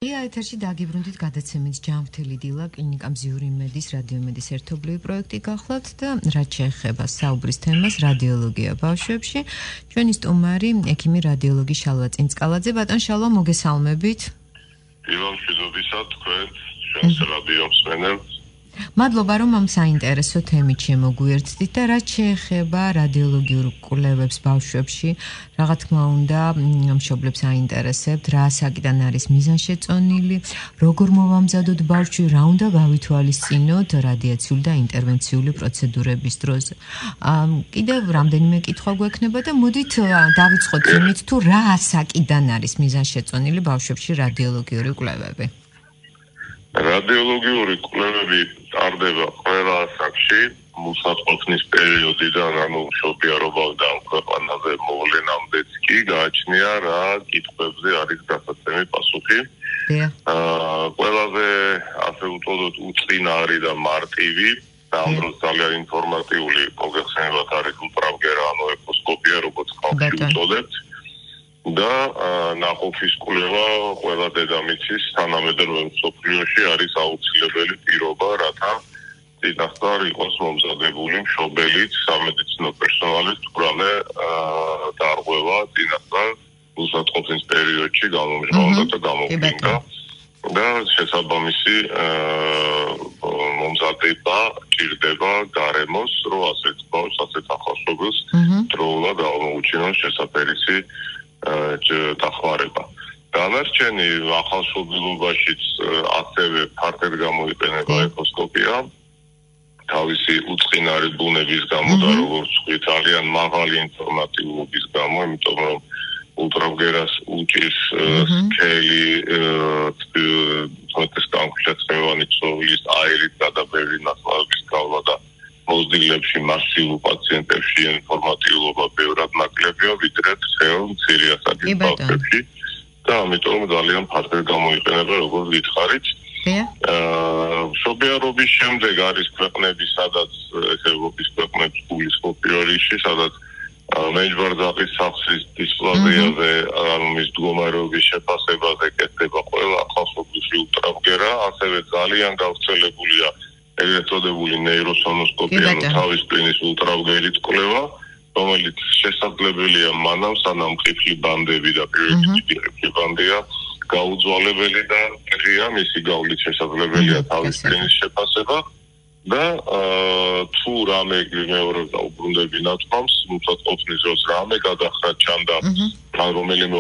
ეთერში დაგიბრუნდით გადაცემით ჯანმრთელი დილა კლინიკა მზიური იმედის რადიომედის ერთობლივი პროექტი გახლავთ და რაც შეეხება საუბრის თემას რადიოლოგია ბავშვებში ჩვენი სტუმარი ექიმი რადიოლოგი შალვა წინწყალაძე ბატონ შალვა მოგესალმებით მშვიდობისა თქვენ ჩვენს რადიო მსმენელს მადლობა რომ ამ საინტერესო თემით შემოგვიერთდით და რაც შეეხება რადიოლოგიურ კვლევებს ბავშვებში რა თქმა უნდა მშობლებს აინტერესებთ რა საკიდან არის მიზანშეწონილი როგორ მოვამზადოთ ბავშვი რა უნდა გავითვალისწინოთ რადიაციული და ინტერვენციული პროცედურების დროს კიდევ რამდენიმე კითხვა გვექნება და მოდით დავიწყოთ იმით თუ რა საკიდან არის მიზანშეწონილი ბავშვებში რადიოლოგიური კვლევები რადიოლოგიური კვლევები ტარდება ყველა ასაკში მოსაწყობნის პერიოდიდან ანუ მშობიარობიდან ქვეყანაზე მოვლენამდეც კი გააჩნია რა კითხვებზე არის გასაცემი პასუხი ყველაზე ასე ვუწოდოთ უწყინარი და მარტივი და ამ დროს ძალიან ინფორმატიული მოგეხსენებათ არის ულტრავგერა ანუ ეკოსკოპია როგორც ხალხი უწოდებთ და ნაყოფის კვლევა ყველა დედამიწის თანამედროვე მსოფლიოში არის აუცილებელი პირობა, რათა წინასწარ იყოს მომზადებული მშობელიც სამედიცინო პერსონალის თურმე დარღვევა წინასწარ უსაწყობნის პერიოდში გამომჟღავნდა და გამოგვინდა და შესაბამისი მომზადება ჭირდება გარემოს, რომ ასეთ ბავშვს, ასეთ ახალშობილს დროულად აღმოუჩინოს შესაფერისი დახმარება. დანარჩენი ახალშობილობაშიც ასევე ფართედ გამოიყენება ეკოსკოპია თავისი უწყინარი ბუნების გამო და როგორც ვთქვი ძალიან მაღალი ინფორმატიულობის გამო, იმიტომ რომ ულტრავგერას უჭირს სქელი განხილვადი ქსოვილის აირით გადაბერი ნაცვლადობის გავლა და მოზრდილებში მასიურ პაციენტებში ინფორმატიულობა ბევრად ნაკლებია ვიდრე ცხელ მცირე ასაკის ბავშვებში და ამიტომ ძალიან ფართედ გამოიყენება როგორც გითხარით მშობიარობის შემდეგ არის ქვეყნები სადაც ევროპის ქვეყნებს გულისხმობ პირველში სადაც მეჯბარძაყის სახსრის დისპლაზიაზე ანუ მის მდგომარეობის შეფასებაზე კეთდება ყველა ახალშობილში ულტრავგერა ასევე ძალიან გავრცელებულია ეგრეთ წოდებული ნეიროსონოსკოპია ანუ თავის სპლინის ულტრავგერით კვლევა რომელიც შესაძლებელია მანამ სანამ ყიფლი ბანდები და პირველი ყიფლი ბანდია გაუძვალებელი და ღია მისი გავლით შესაძლებელია თავის სპლინის შეფასება და თუ რამე მეორე დაუბრუნდები ნათქვამს მოსაწყობნის დროს რამე გადახრა ჩანდა რომელიმე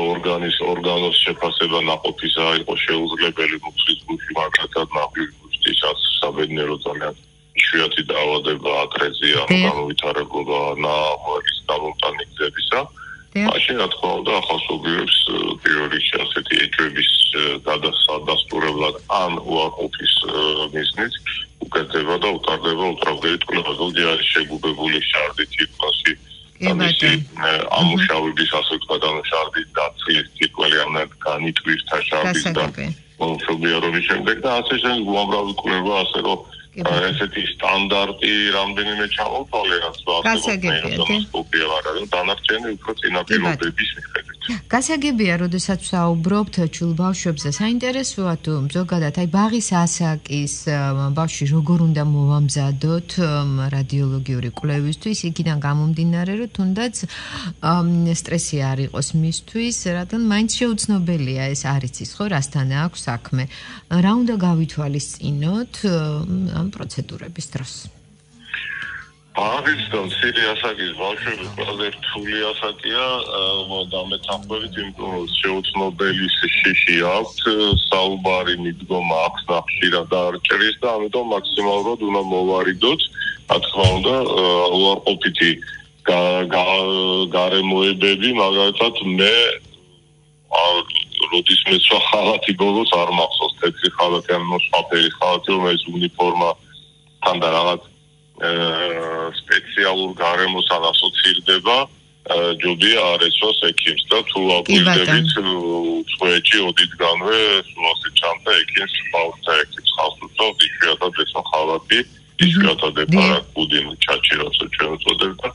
ორგანოს შეფასება ნაყოფისა იყო შეუძლებელი მუცლის გულში მაგალითად ნაყოფის საბედნიერო ძალიან იშვიათი დაავადება აკრეზია განუვითარებლობა ნაღვლის გამომტანი გზებისა მაშინ რა თქმა უნდა ახალშობილებს პირველ რიგში ასეთი ეჭვების გადასადასტურებლად ან უარყოფის მიზნით უკეთდება და უტარდება ულტრავგერით კვლევა ზოგჯერ არის შეგუბებული შარდით ციკლოსი ამისი ამუშავების ასე ვთქვათ ანუ შარდის დაცლის ციკლი ან განიტვირთა შარდის და მშობიარობის შემდეგ და ასე შემდეგ უამრავი კვლევა ასე რომ ესეთი სტანდარტი რამდენიმე ჩამოთვალე რაც ასეთი დანარჩენი უფრო წინაპირობების მიხედვით გასაგებია, როდესაც ვსაუბრობთ ჩულ ბავშვებზე, საინტერესოა თუ ზოგადად აი ბაღის ასაკის ბავშვი როგორ უნდა მოვამზადოთ რადიოლოგიური კვლევისთვის, იქიდან გამომდინარე, რომ თუნდაც სტრესი არ იყოს მისთვის, რადგან მაინც შეუცნობელია ეს არ იცის ხო, რასთან აქვს საქმე. რა უნდა გავითვალისწინოთ ამ პროცედურების დროს? ბაღის და მცირე ასაკის ბავშვები ყველაზე რთული ასაკია და მეტახმებით იმიტომ რომ შეუცნობელი შიში აქვს საუბარი მიდგომა აქვს და ხშირად დაარჭრის და ამიტომ მაქსიმალურად უნდა მოვარიდოთ რა თქმა უნდა უარყოფითი გარემოებები მაგალითად მე როდის მეცვა ხალათი ბოლოს არ მახსოვს თეთრი ხალათი ან მოსვაფერი ხალათი რომელიც უნიფორმა თან და რაღაც სპეციალურ გარემოსთან ასოცირდება ჯობია არ ეცვას ექიმს და თუ აგვირდებით წვეჭი ოდითგანვე სულასე ჩანდა ექიმს ბავშვთა ექიმს ხალხს უწევს იშვიათად ეცვა ხალათი იშვიათად ეპარა კუდი ჩაჩი როცა ჩვენ უწოდებთ და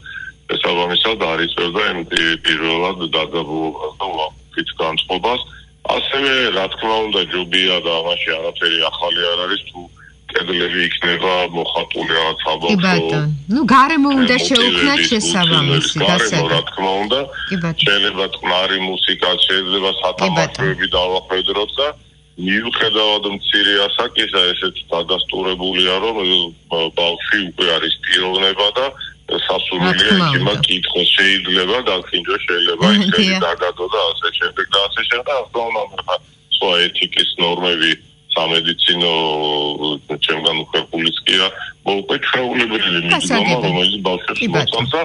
შესაბამისად არ იწევდა იმ პირველად დაგაბულობას და უაფრით განწყობას ასევე რა თქმა უნდა ჯობია და ამაში არაფერი ახალი არ არის თუ კედლები იქნება მოხატული რაღაც საბავშვო. კი ბატონო. ნუ გარემო უნდა შეუქმნათ შესაბამისი გარემო რა თქმა უნდა. შეიძლება წყნარი მუსიკა, შეიძლება სათამაშოები დავახვედროთ და მიუხედავად მცირე ასაკისა ესეც დადასტურებულია რომ ბავშვი უკვე არის პიროვნება და სასურველია იქნება კითხოს შეიძლება დაქინჯვა შეიძლება ისეთი დაგადო და ასე შემდეგ და ასე შემდეგ და ახლა სხვა ეთიკის ნორმები სამედიცინო ჩემგან უხერხულის კია მოუყვეთ ჩვეულებრივი მიზნობა რომელიც ბავშვებს მოწონს და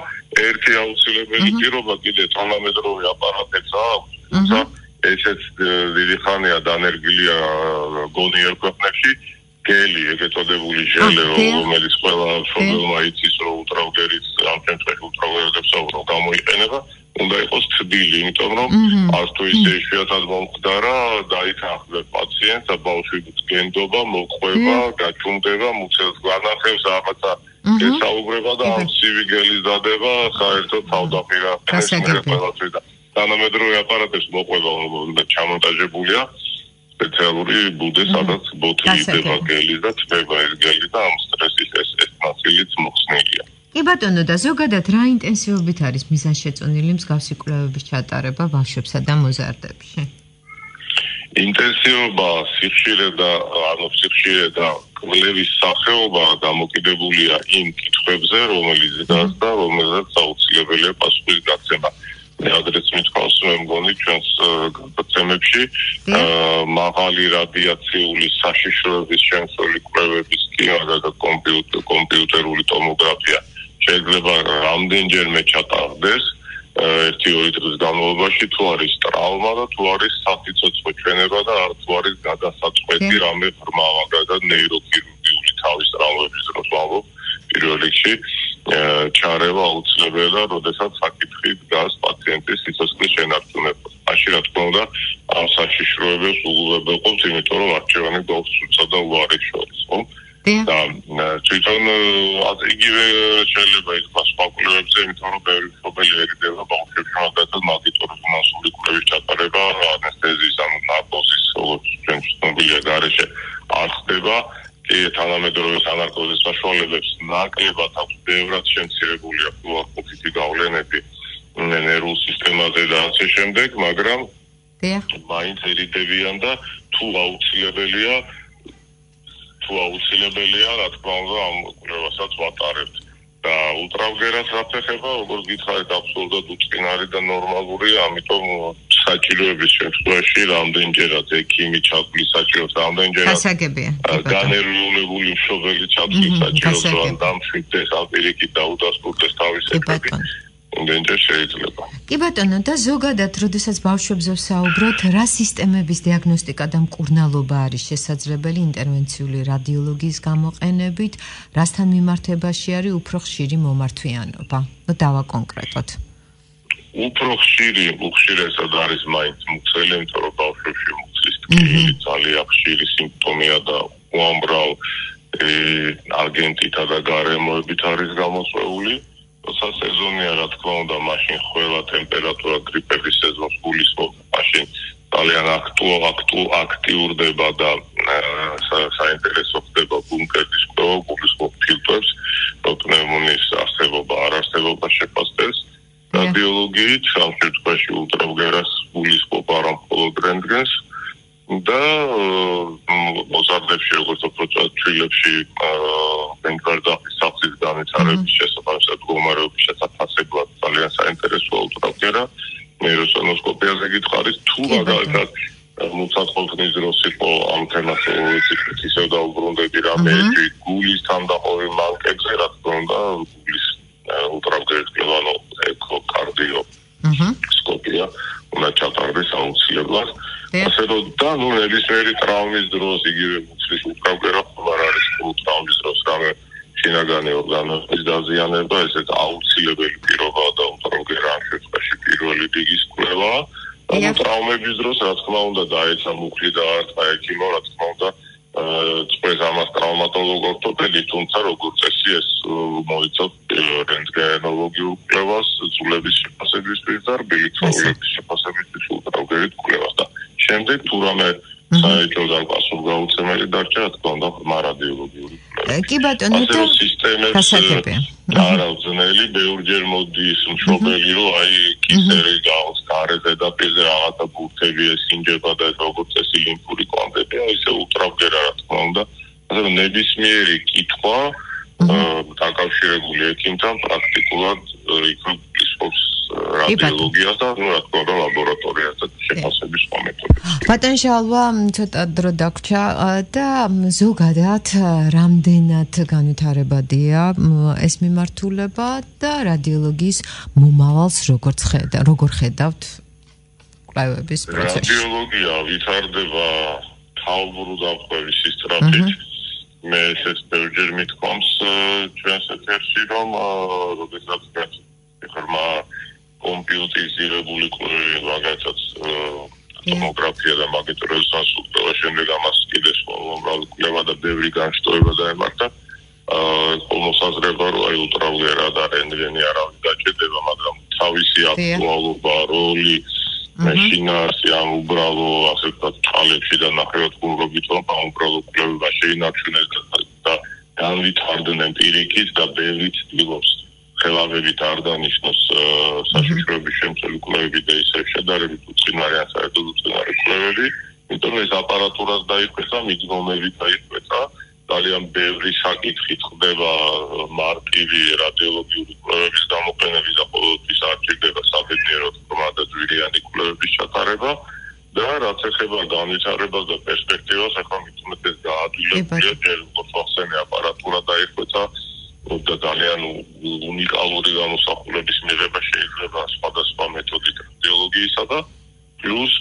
ერთი აუცილებელი პირობა კიდე თანამედროვე აპარატებსა აქვს ესეც დიდი ხანია დანერგილია გონიერ ქვეყნებში გელი ეგეთოდებული ჟელე რომელიც ყველა პრობლემა იცის რომ ультრავგერის ამ შემთხვევაში ультრავიოლეტებს რომ გამოიყენება უნდა იყოს თბილი იმიტომ რომ არც თუ ისე იშვიათად მომხდარა დაითანხმებს პაციენტს და ბავშვი გენდობა მოყვება გაჩუმდება მუცელს განახევს რაღაცა ესაუბრება და ამ ცივი გელის დადება საერთოდ თავდაპირა ყველაფერი და თანამედროვე აპარატებს მოყვება ჩამონტაჟებულია სპეციალური ბუდე სადაც ბოთლი გელი და თბება ეს გელი და ამ სტრესის ეს ნაწილიც მოხსნილია. კი ბატონო და ზოგადად რა ინტენსივობით არის მიზანშეწონილი მსგავსი კვლევების ჩატარება ბავშვებსა და მოზარდებში? ინტენსივობა, სიხშირე და კვლევის სახეობა დამოკიდებულია იმ კითხვებზე, რომელზეც აუცილებელია პასუხის გაცემა. ადრეც მithავს მე მგონი ჩვენს გადაცემებში მაღალი რადიაციული საშიშროების შემცველი კვლევების კი მაგალითად კომპიუტერული ტომოგრაფია შეიძლება რამდენჯერმე ჩატარდეს 1-2 დღის განმავლობაში თუ არის ტრავმა და თუ არის სათიცოცხლო ჩვენება და თუ არის გადასაწყვეტი რამე ღრმა მაგალითად ნეიროქირურგიული თავის ტრავმების დროს ვამბობ პირველ რიგში ჩარევა აუცილებელია, როდესაც საკითხი დგას პაციენტის სიცოცხლის შენარჩუნებას. მაშინ რა თქმა უნდა, ამ საშიშროებებს უღულებელყოფთ, იმიტომ რომ არჩევანი გვაქვს ცუცა და უარის შორის, ხო? და თვითონ იგივე შეიძლება ითქვას სხვა კვლევებზე, იმიტომ რომ ბევრი მშობელი ერიდება ბავშვებში მაგალითად მაგიტორეზონანსული კვლევის ჩატარება, ანესთეზიის ან ნარკოზის, როგორც ჩვენ ცნობილია გარეშე არ ხდება. თანამედროვე სანარკოზის საშუალებებს ნაკლებად აქვს ბევრად შემცირებული აფუაფოფიტი გავლენები ნერვულ სისტემაზე და ასე შემდეგ, მაგრამ მაინც ერიდებიან და თუ აუცილებელია, რა თქმა უნდა, ამ კვლევასაც ვატარებთ. და ультრავგერას რაც ეხება, როგორც გითხარით, აბსოლუტურად უწყინარი და ნორმალურია, ამიტომ საჭიროების შემთხვევაში რამდენჯერაც ექიმი ჩათვლის საჭიროებს, რამდენჯერაც განერვიულებული მშობელი ჩათვლის საჭიროებს, რომ დამშვიდდეს, ამ პირიქით დაუდასტურდეს თავის ეთები. იმდენჯერ შეიძლება. კი ბატონო, და ზოგადად, როდესაც ბავშვებზე ვსაუბრობთ, რა სისტემების დიაგნოსტიკა და მკურნალობა არის შესაძლებელი ინტერვენციული რადიოლოგიის გამოყენებით, რასთან მიმართებაში არის უფრო ხშირი მომართვიანობა? ნუ დავაკონკრეტოთ. უფრო ხშირესად არის მაინც მუცელი, იმიტომ რომ ბავშვებში მუცლის ტკივილი ძალიან ხშირი სიმპტომია და უამრავ აგენტითა და გარემოებით არის გამოწვეული. სასეზონია რა თქმა უნდა მაშინ ყველა ტემპერატურა გრიპების სეზონს გულისხმობს მაშინ ძალიან აქტიურდება და საინტერესო ხდება ბუნკერის კვლევა გულისხმობს ფილტვებს პნევმონიის არსებობა არ არსებობა შეფასდეს რადიოლოგიით ამ შემთხვევაში ультრავგერას გულისხმობს არა მხოლოდ რენტგენს და მოზარდებში როგორც უფრო ჩვილებში ვენკარდახის სახის განვითარების შესაბამისად მდგომარეობის შესაფასებლად ძალიან საინტერესოა ультრავგერა ნეიროსონოსკოპიაზე გითხარით თუ მაგალითად მუცადყოფნის დროს იყო ამ თემას ისევ დაუბრუნდები რამე გულის თანდაყოლი მანკებზე რა თქმა უნდა გულის ультრავგერის კვლევა ეკოკარდიო სკოპია უნდა ჩატარდეს აუცილებლად ასე რომ და ნუ ნებისმიერი ტრავმის დროს იგივე მუცლის ультრავგერა არ არის ტრავმის დროს რამე შინაგანი ორგანოების დაზიანება ესეც აუცილებელი პირობაა და ультრავგერა ამ შემთხვევაში პირველი რიგის კვლევაა და ტრავმების დროს რა თქმა უნდა დაეცა მუხლი და არტყა ექიმო რა თქმა უნდა წვეს ამას ტრავმატოლოგ ორთოპედი თუმცა როგორც წესი ეს მოიცავს რენტგენოლოგიურ კვლევას ძვლების შეფასებისთვის და რბილი ცხოველების შეფასებისთვის ультრავგერით კვლევას და შემდეგ თუ რამე პასუხგაუცემელი დარჩა, რა თქმა უნდა, ღრმა რადიოლოგიური კვლევა. კი ბატონო, და სისტემებს არაძნელი, ბევრჯერ მოდის მშობელი, რომ აი კისერი გავს გარეზე და პირზე რაღაცა ბურთები ესინჯება და როგორც წესი ლიმფური კვანტებია, ისე ультრავგერა, რა თქმა უნდა. ასე რომ ნებისმიერი კითხვა დაკავშირებული ექიმთან პრაქტიკულად იქნებს რადიოლოგიას და რა თქმა უნდა ლაბორატორიასთან შეფასების მეთოდებს. ბატონ შალვა, ცოტა დრო დაგვრჩა და ზოგადად რამდენად განვითარებადია ეს მიმართულება და რადიოლოგიის მომავალს როგორ ხედავთ კვლევების პროცესში? რადიოლოგია ვითარდება თავბრუ დახვევის სისწრაფით. მე ესეც ბევრჯერ მithქვამს ჩვენს ეთერში, რომ როდესაც ღრმა კომპიუტერიზირებული კვლევები, მაგალითად ტომოგრაფია და მაგნიტურეზონანსის კვლევა, შემდეგ ამას კიდე სხვა უამრავი კვლევა და ბევრი განშტოება დაემართა. მოსაზრება, რომ აი ультრავგერა და რენტგენი არავის დაჭირდება, მაგრამ თავისი აქტუალობა, როლი მეშინაში ამ უბრალო ასე ვთქვათ წყალებში და ნახევარკუნძულობით უბრალო კვლევა შეინარჩუნეს და განვითარდნენ პირიქით და ბევრი ცდილობს ხელავებით არ დანიშნოს საშიშროების შემცველი კვლევები და ისე შედარებით უწყინარიან საერთოდ უწყინარი კვლევები, იმიტომ ეს აპარატურას დაიხვეწა, მიდგომებით დაიხვეწა, ძალიან ბევრი საკითხი ხდება მარტივი რადიოლოგიური კვლევების გამოყენების და ყოველთვის არ ჭირდება საბედნიეროდ ღრმა და ძვირიანი კვლევების ჩატარება და რაც ეხება განვითარებას და პერსპექტივას, ახლა მithumet ეს გაადვილებულია, ჯერ მოხსენე აპარატურა დაიხვეწა და ძალიან უნიკალური გამოსახულების მიღება შეიძლება სხვადასხვა მეთოდით რადიოლოგიისა და პლუს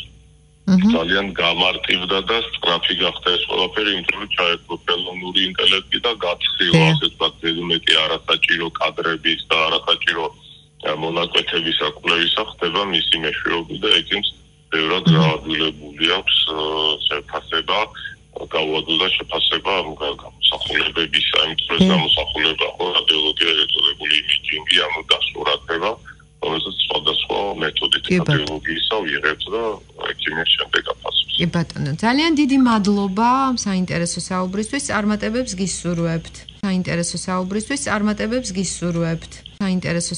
ძალიან გამარტივდა და სწრაფი გახდა ეს ყველაფერი, იმიტომ რომ ჩაერთო ხელოვნური ინტელექტი და გაცხილა ასე ვთქვათ მეტი არასაჭირო კადრების და არასაჭირო მონაკვეთების აკვლევისა ხდება მისი მეშვეობით და ექიმს ბევრად გაადვილებული აქვს შეფასება, გაუადვილ და შეფასება გამოსახულებების, იმიტომ რომ გამოსახულება ხო რადიოლოგია ეწოდებული იმიჯინგი, ანუ დასურათება, რომელსაც სხვადასხვა მეთოდით რადიოლოგიისა ვიღებთ და ექიმის შემდეგ აფასებს. კი ბატონო, ძალიან დიდი მადლობა საინტერესო საუბრისთვის, წარმატებებს გისურვებთ. საინტერესო საუბრისთვის, წარმატებებს გისურვებთ. საინტერესო